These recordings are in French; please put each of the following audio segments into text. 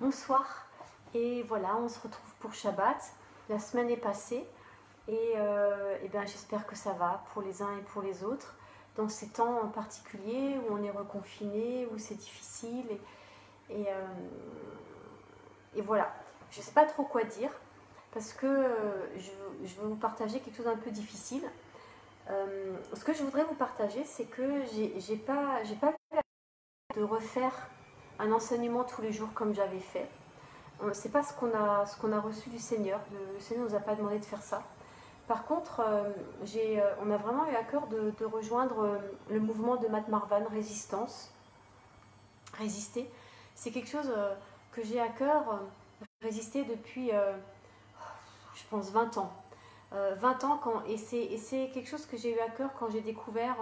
Bonsoir, et voilà, on se retrouve pour Shabbat. La semaine est passée et bien, j'espère que ça va pour les uns et pour les autres. Dans ces temps en particulier où on est reconfiné, où c'est difficile et, euh, et voilà. Je ne sais pas trop quoi dire parce que je veux vous partager quelque chose d'un peu difficile. Ce que je voudrais vous partager, c'est que j'ai pas de refaire un enseignement tous les jours comme j'avais fait. C'est pas ce qu'on a reçu du Seigneur. Le Seigneur nous a pas demandé de faire ça. Par contre, on a vraiment eu à cœur de rejoindre le mouvement de Matt Marvan, Résistance. Résister, c'est quelque chose que j'ai à cœur, résister depuis, je pense, 20 ans. 20 ans, et c'est quelque chose que j'ai eu à cœur quand j'ai découvert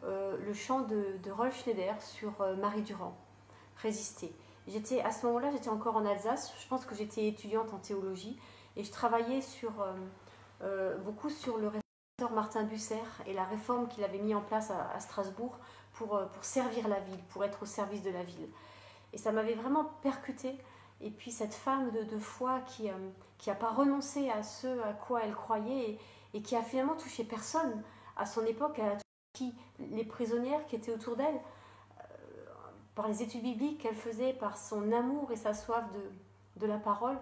le chant de Rolf Schneider sur Marie Durand, Résister. À ce moment-là, j'étais encore en Alsace. Je pense que j'étais étudiante en théologie et je travaillais beaucoup sur le réformateur Martin Bucer et la réforme qu'il avait mis en place à Strasbourg pour servir la ville, pour être au service de la ville. Et ça m'avait vraiment percuté. Et puis cette femme de foi qui n'a pas renoncé à ce à quoi elle croyait et qui a finalement touché personne à son époque, elle a touché les prisonnières qui étaient autour d'elle, par les études bibliques qu'elle faisait, par son amour et sa soif de la parole.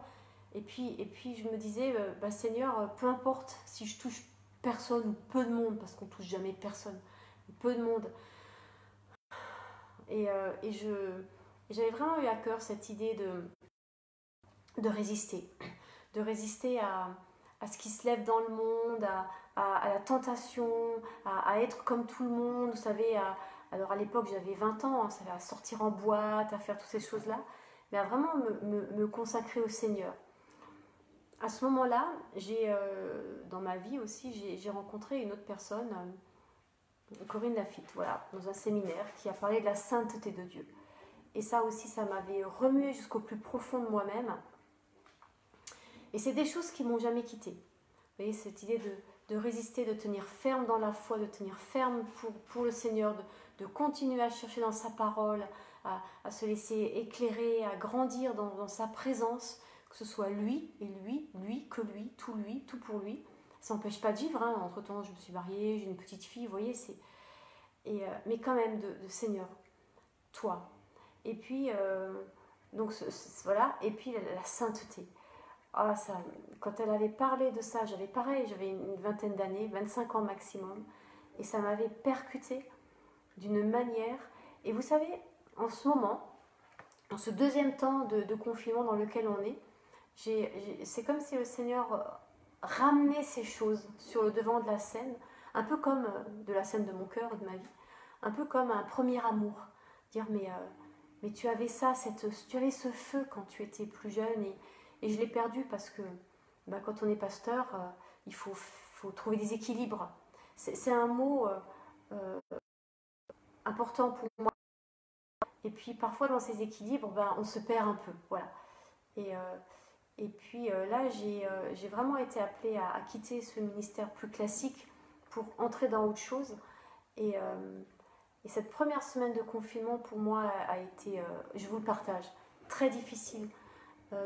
Et puis je me disais, Seigneur, peu importe si je touche personne ou peu de monde, parce qu'on touche jamais personne, peu de monde. J'avais vraiment eu à cœur cette idée de résister à ce qui se lève dans le monde, à la tentation, à être comme tout le monde, vous savez. Alors à l'époque j'avais 20 ans, hein, ça à sortir en boîte, à faire toutes ces choses-là, mais à vraiment me consacrer au Seigneur. À ce moment-là, dans ma vie aussi, j'ai rencontré une autre personne, Corinne Lafitte, voilà, dans un séminaire, qui a parlé de la sainteté de Dieu. Et ça aussi, ça m'avait remué jusqu'au plus profond de moi-même. Et c'est des choses qui m'ont jamais quittée. Vous voyez, cette idée de résister, de tenir ferme dans la foi, de tenir ferme pour le Seigneur, de continuer à chercher dans sa parole, à se laisser éclairer, à grandir dans sa présence, que ce soit lui, que lui, tout pour lui. Ça n'empêche pas de vivre, hein. Entre-temps, je me suis mariée, j'ai une petite fille, vous voyez, mais quand même, de Seigneur, toi. Et puis, voilà, et puis la sainteté. Ah, ça, quand elle avait parlé de ça, j'avais une vingtaine d'années, 25 ans maximum, et ça m'avait percuté d'une manière. Et vous savez, en ce moment, en ce deuxième temps de confinement dans lequel on est, c'est comme si le Seigneur ramenait ces choses sur le devant de la scène, un peu comme de la scène de mon cœur et de ma vie, un peu comme un premier amour. Dire, mais tu avais ça, tu avais ce feu quand tu étais plus jeune et je l'ai perdu parce que quand on est pasteur, il faut trouver des équilibres. C'est un mot important pour moi. Et puis parfois dans ces équilibres, on se perd un peu. Voilà. Et puis là, j'ai vraiment été appelée à quitter ce ministère plus classique pour entrer dans autre chose. Et cette première semaine de confinement pour moi a été, je vous le partage, très difficile.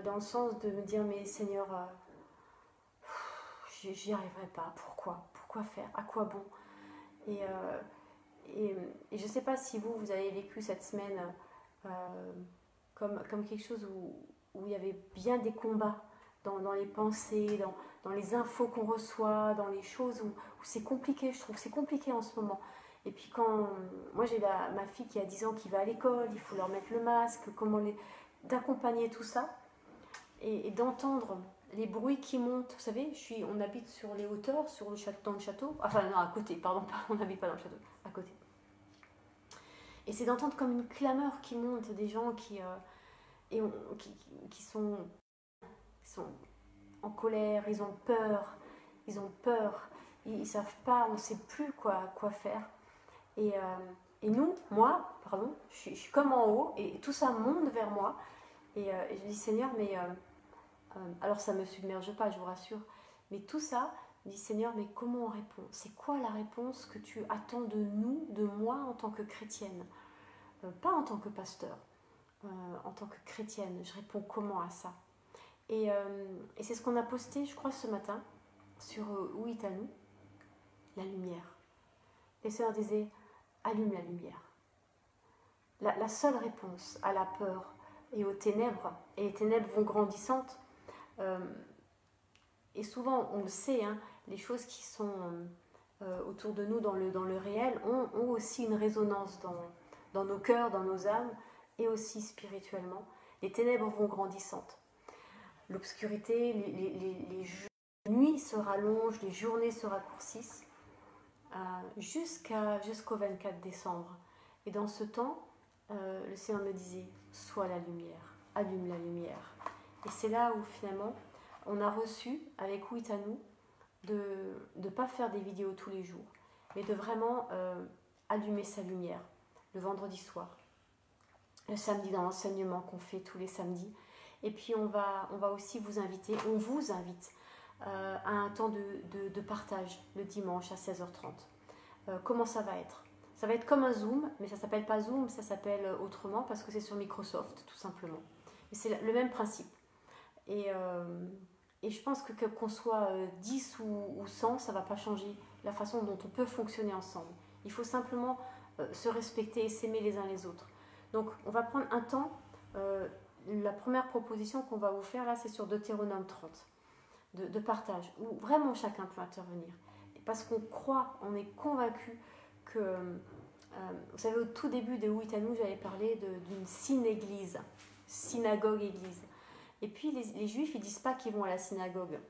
Dans le sens de me dire, mais Seigneur, j'y arriverai pas, pourquoi faire, à quoi bon. Et, je ne sais pas si vous avez vécu cette semaine comme quelque chose où il y avait bien des combats dans les pensées, dans les infos qu'on reçoit, dans les choses où c'est compliqué. Je trouve que c'est compliqué en ce moment. Et puis moi j'ai ma fille qui a 10 ans qui va à l'école, il faut leur mettre le masque, d'accompagner tout ça. Et d'entendre les bruits qui montent. Vous savez, on habite sur les hauteurs, dans le château. Enfin, non, à côté, pardon, on n'habite pas dans le château, à côté. Et c'est d'entendre comme une clameur qui monte, des gens qui sont en colère, ils ont peur, ils ne savent pas, on ne sait plus quoi faire. Et je suis comme en haut, et tout ça monte vers moi. Et je dis, Seigneur, mais... alors ça ne me submerge pas, je vous rassure, mais tout ça, je dis Seigneur, mais comment on répond? C'est quoi la réponse que tu attends de nous, de moi en tant que chrétienne? Pas en tant que pasteur, en tant que chrétienne? Je réponds comment à ça? Et c'est ce qu'on a posté, je crois, ce matin sur Uitanu, la lumière. Le Seigneur disait, allume la lumière. La seule réponse à la peur et aux ténèbres, et les ténèbres vont grandissantes, et souvent on le sait, hein, les choses qui sont autour de nous dans le réel ont aussi une résonance dans nos cœurs, dans nos âmes, et aussi spirituellement. Les ténèbres vont grandissantes. L'obscurité, les nuits se rallongent, les journées se raccourcissent jusqu'au 24 décembre. Et dans ce temps, le Seigneur me disait, sois la lumière, allume la lumière. Et c'est là où finalement, on a reçu avec Uitanu de ne pas faire des vidéos tous les jours, mais de vraiment allumer sa lumière le vendredi soir, le samedi dans l'enseignement qu'on fait tous les samedis. Et puis on va aussi vous inviter, on vous invite à un temps de partage le dimanche à 16h30. Comment ça va être? Ça va être comme un Zoom, mais ça ne s'appelle pas Zoom, ça s'appelle autrement parce que c'est sur Microsoft, tout simplement. Mais c'est le même principe. Et je pense que qu'on soit 10 ou 100, ça ne va pas changer la façon dont on peut fonctionner ensemble. Il faut simplement se respecter et s'aimer les uns les autres. Donc, on va prendre un temps. La première proposition qu'on va vous faire, là, c'est sur Deutéronome 30, de partage, où vraiment chacun peut intervenir. Parce qu'on croit, on est convaincu que... vous savez, au tout début de Uitanu, j'avais parlé d'une synagogue-église. Synagogue-église. Et puis les Juifs, ils disent pas qu'ils vont à la synagogue,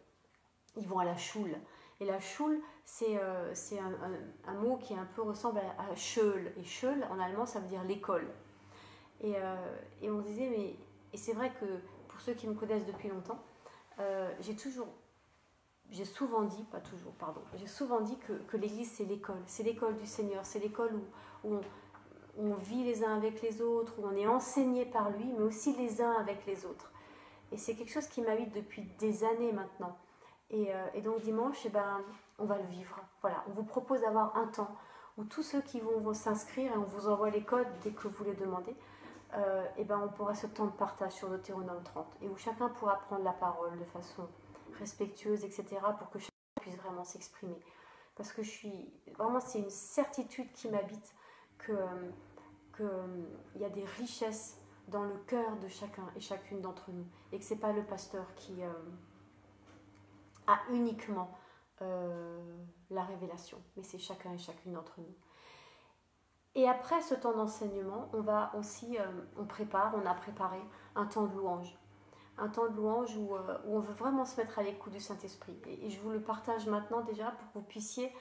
ils vont à la choule. Et la choule, c'est un mot qui un peu ressemble à Schule. Et Schule, en allemand, ça veut dire l'école. Et on disait, mais... Et c'est vrai que, pour ceux qui me connaissent depuis longtemps, j'ai souvent dit, pas toujours, pardon, j'ai souvent dit que l'église, c'est l'école du Seigneur, c'est l'école où on vit les uns avec les autres, où on est enseigné par lui, mais aussi les uns avec les autres. Et c'est quelque chose qui m'habite depuis des années maintenant. Et donc dimanche, eh ben, on va le vivre. Voilà, on vous propose d'avoir un temps où tous ceux qui vont s'inscrire, et on vous envoie les codes dès que vous les demandez, eh ben, on pourra ce temps de partage sur Deutéronome 30, et où chacun pourra prendre la parole de façon respectueuse, etc., pour que chacun puisse vraiment s'exprimer. Parce que vraiment, c'est une certitude qui m'habite qu'il y a des richesses dans le cœur de chacun et chacune d'entre nous, et que ce n'est pas le pasteur qui a uniquement la révélation, mais c'est chacun et chacune d'entre nous. Et après ce temps d'enseignement, on va aussi, on a préparé un temps de louange. Un temps de louange où on veut vraiment se mettre à l'écoute du Saint-Esprit. Et je vous le partage maintenant déjà pour que vous puissiez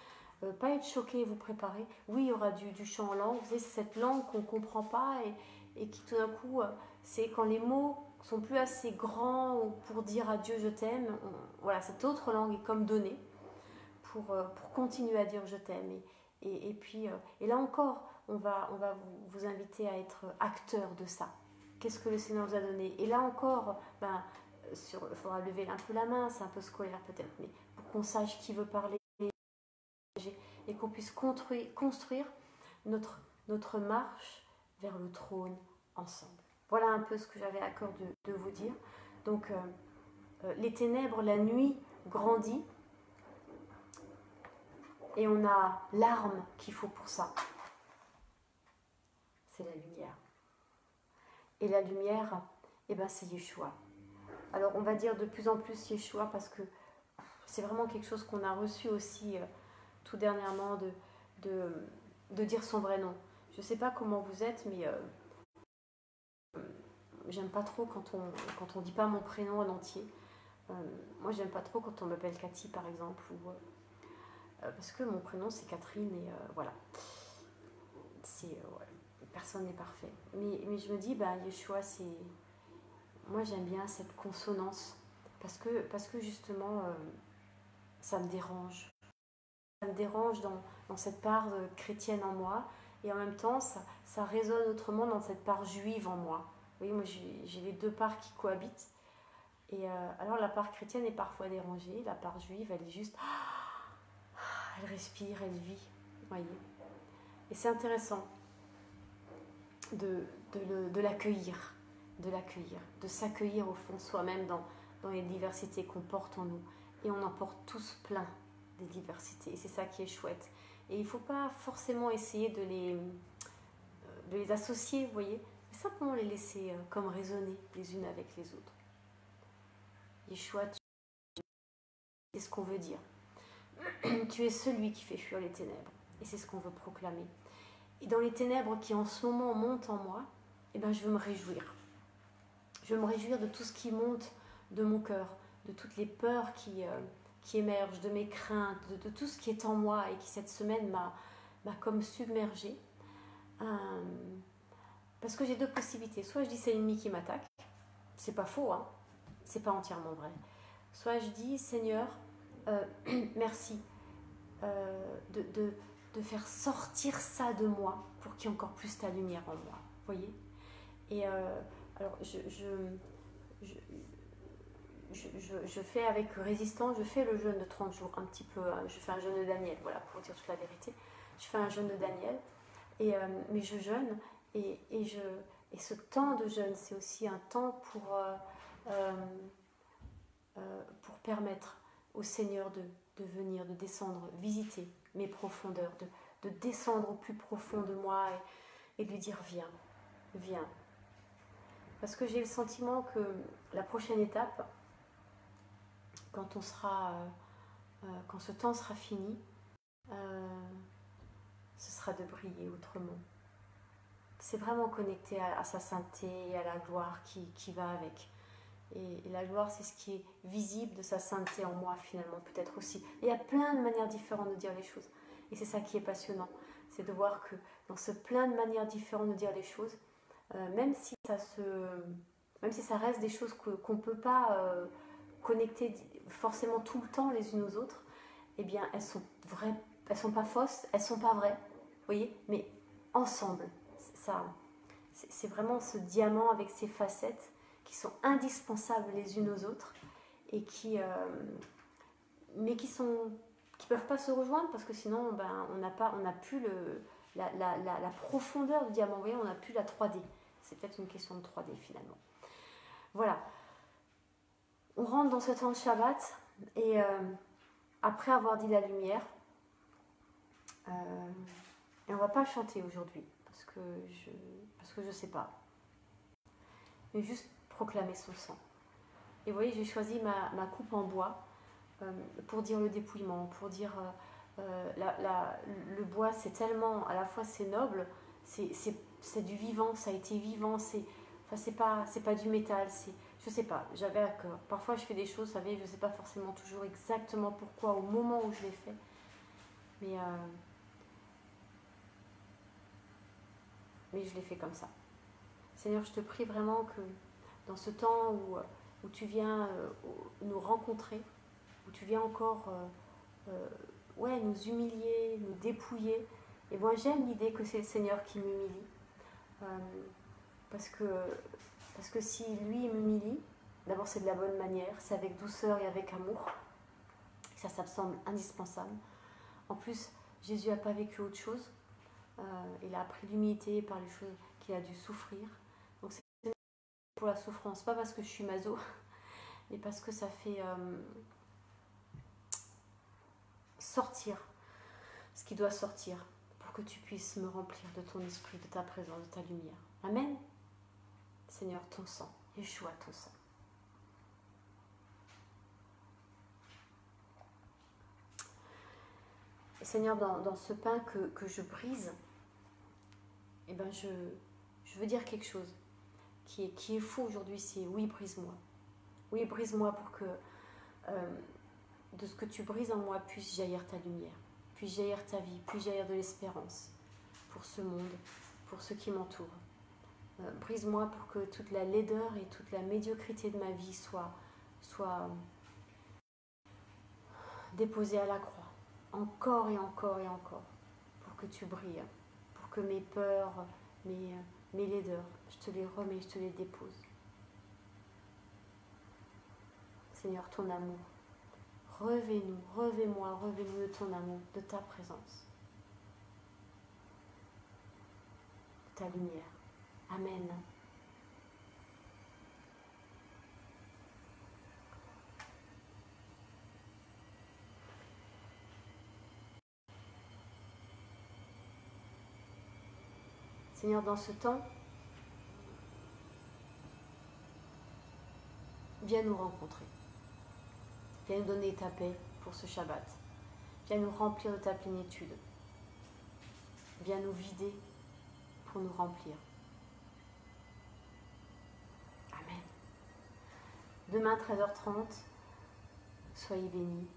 pas être choqués et vous préparer. Oui, il y aura du chant en langue. Vous savez, c'est cette langue qu'on ne comprend pas et qui tout d'un coup, c'est quand les mots sont plus assez grands pour dire à Dieu je t'aime. Voilà, cette autre langue est comme donnée pour continuer à dire je t'aime. Et puis, et là encore, on va vous inviter à être acteur de ça. Qu'est-ce que le Seigneur nous a donné? Et là encore, il faudra lever un peu la main, c'est un peu scolaire peut-être, mais pour qu'on sache qui veut parler et qu'on puisse construire notre marche vers le trône ensemble. Voilà un peu ce que j'avais à cœur de vous dire. Donc, les ténèbres, la nuit grandit et on a l'arme qu'il faut pour ça. C'est la lumière. Et la lumière, eh ben, c'est Yeshua. Alors, on va dire de plus en plus Yeshua parce que c'est vraiment quelque chose qu'on a reçu aussi tout dernièrement de dire son vrai nom. Je ne sais pas comment vous êtes, mais j'aime pas trop quand on dit pas mon prénom en entier. Moi, j'aime pas trop quand on m'appelle Cathy, par exemple, parce que mon prénom, c'est Catherine, et voilà. Personne n'est parfait. Mais je me dis, Yeshua, moi, j'aime bien cette consonance, parce que justement, ça me dérange. Ça me dérange dans cette part chrétienne en moi, et en même temps, ça résonne autrement dans cette part juive en moi. Vous voyez, moi, j'ai les deux parts qui cohabitent. Et alors, la part chrétienne est parfois dérangée, la part juive, elle est juste... Elle respire, elle vit, vous voyez. Et c'est intéressant de l'accueillir, de l'accueillir, de s'accueillir au fond soi-même dans les diversités qu'on porte en nous. Et on en porte tous plein des diversités. Et c'est ça qui est chouette. Et il ne faut pas forcément essayer de les associer, vous voyez, mais simplement les laisser comme résonner les unes avec les autres. Yeshua, c'est ce qu'on veut dire. Tu es celui qui fait fuir les ténèbres. Et c'est ce qu'on veut proclamer. Et dans les ténèbres qui en ce moment montent en moi, eh ben, je veux me réjouir. Je veux me réjouir de tout ce qui monte de mon cœur, de toutes les peurs qui émergent, de mes craintes, de tout ce qui est en moi et qui cette semaine m'a comme submergée. Parce que j'ai deux possibilités. Soit je dis c'est l'ennemi qui m'attaque. C'est pas faux, hein. C'est pas entièrement vrai. Soit je dis Seigneur, merci de faire sortir ça de moi pour qu'il y ait encore plus ta lumière en moi. Vous voyez? Et alors je fais avec résistance, je fais le jeûne de 30 jours, un petit peu, je fais un jeûne de Daniel, voilà, pour dire toute la vérité. Je fais un jeûne de Daniel, mais je jeûne, et ce temps de jeûne, c'est aussi un temps pour permettre au Seigneur de venir, de descendre, visiter mes profondeurs, de descendre au plus profond de moi et de lui dire viens, viens. Parce que j'ai le sentiment que la prochaine étape, quand ce temps sera fini, ce sera de briller autrement. C'est vraiment connecté à sa sainteté et à la gloire qui va avec. Et la gloire, c'est ce qui est visible de sa sainteté en moi, finalement, peut-être aussi. Et il y a plein de manières différentes de dire les choses. Et c'est ça qui est passionnant. C'est de voir que dans ce plein de manières différentes de dire les choses, même si ça reste des choses qu'on ne peut pas connecter forcément tout le temps les unes aux autres, eh bien, elles sont vraies, elles sont pas fausses, elles sont pas vraies, vous voyez, mais ensemble. C'est vraiment ce diamant avec ses facettes qui sont indispensables les unes aux autres et mais qui peuvent pas se rejoindre parce que sinon on n'a plus la profondeur du diamant, vous voyez, on n'a plus la 3D. C'est peut-être une question de 3D finalement. Voilà. On rentre dans ce temps de Shabbat et après avoir dit la lumière, et on va pas chanter aujourd'hui parce que je sais pas, mais juste proclamer son sang. Et vous voyez, j'ai choisi ma coupe en bois pour dire le dépouillement, pour dire le bois, c'est tellement, à la fois c'est noble, c'est du vivant, ça a été vivant, c'est pas du métal, je sais pas, j'avais à cœur. Parfois je fais des choses, vous savez, je sais pas forcément toujours exactement pourquoi au moment où je les fais, mais je l'ai fait comme ça. Seigneur, je te prie vraiment que dans ce temps où tu viens nous rencontrer, où tu viens encore nous humilier, nous dépouiller, et moi j'aime l'idée que c'est le Seigneur qui m'humilie, parce que si lui m'humilie, d'abord c'est de la bonne manière, c'est avec douceur et avec amour, ça me semble indispensable. En plus, Jésus n'a pas vécu autre chose, il a appris l'humilité par les choses qu'il a dû souffrir, donc c'est pour la souffrance, pas parce que je suis maso, mais parce que ça fait sortir ce qui doit sortir pour que tu puisses me remplir de ton esprit, de ta présence, de ta lumière. Amen. Seigneur, ton sang, Yeshua, ton sang. Seigneur, dans ce pain que je brise, eh ben je veux dire quelque chose qui est faux aujourd'hui, c'est oui, brise-moi. Oui, brise-moi pour que de ce que tu brises en moi puisse jaillir ta lumière, puisse jaillir ta vie, puisse jaillir de l'espérance pour ce monde, pour ceux qui m'entourent. Brise-moi pour que toute la laideur et toute la médiocrité de ma vie soit déposée à la croix, encore et encore et encore, pour que tu brilles, pour que mes peurs, mes laideurs, je te les remets, je te les dépose. Seigneur, ton amour, revêt-moi, revêt-nous de ton amour, de ta présence, de ta lumière. Amen. Seigneur, dans ce temps, viens nous rencontrer. Viens nous donner ta paix pour ce Shabbat. Viens nous remplir de ta plénitude. Viens nous vider pour nous remplir. Amen. Demain, 13h30, soyez bénis.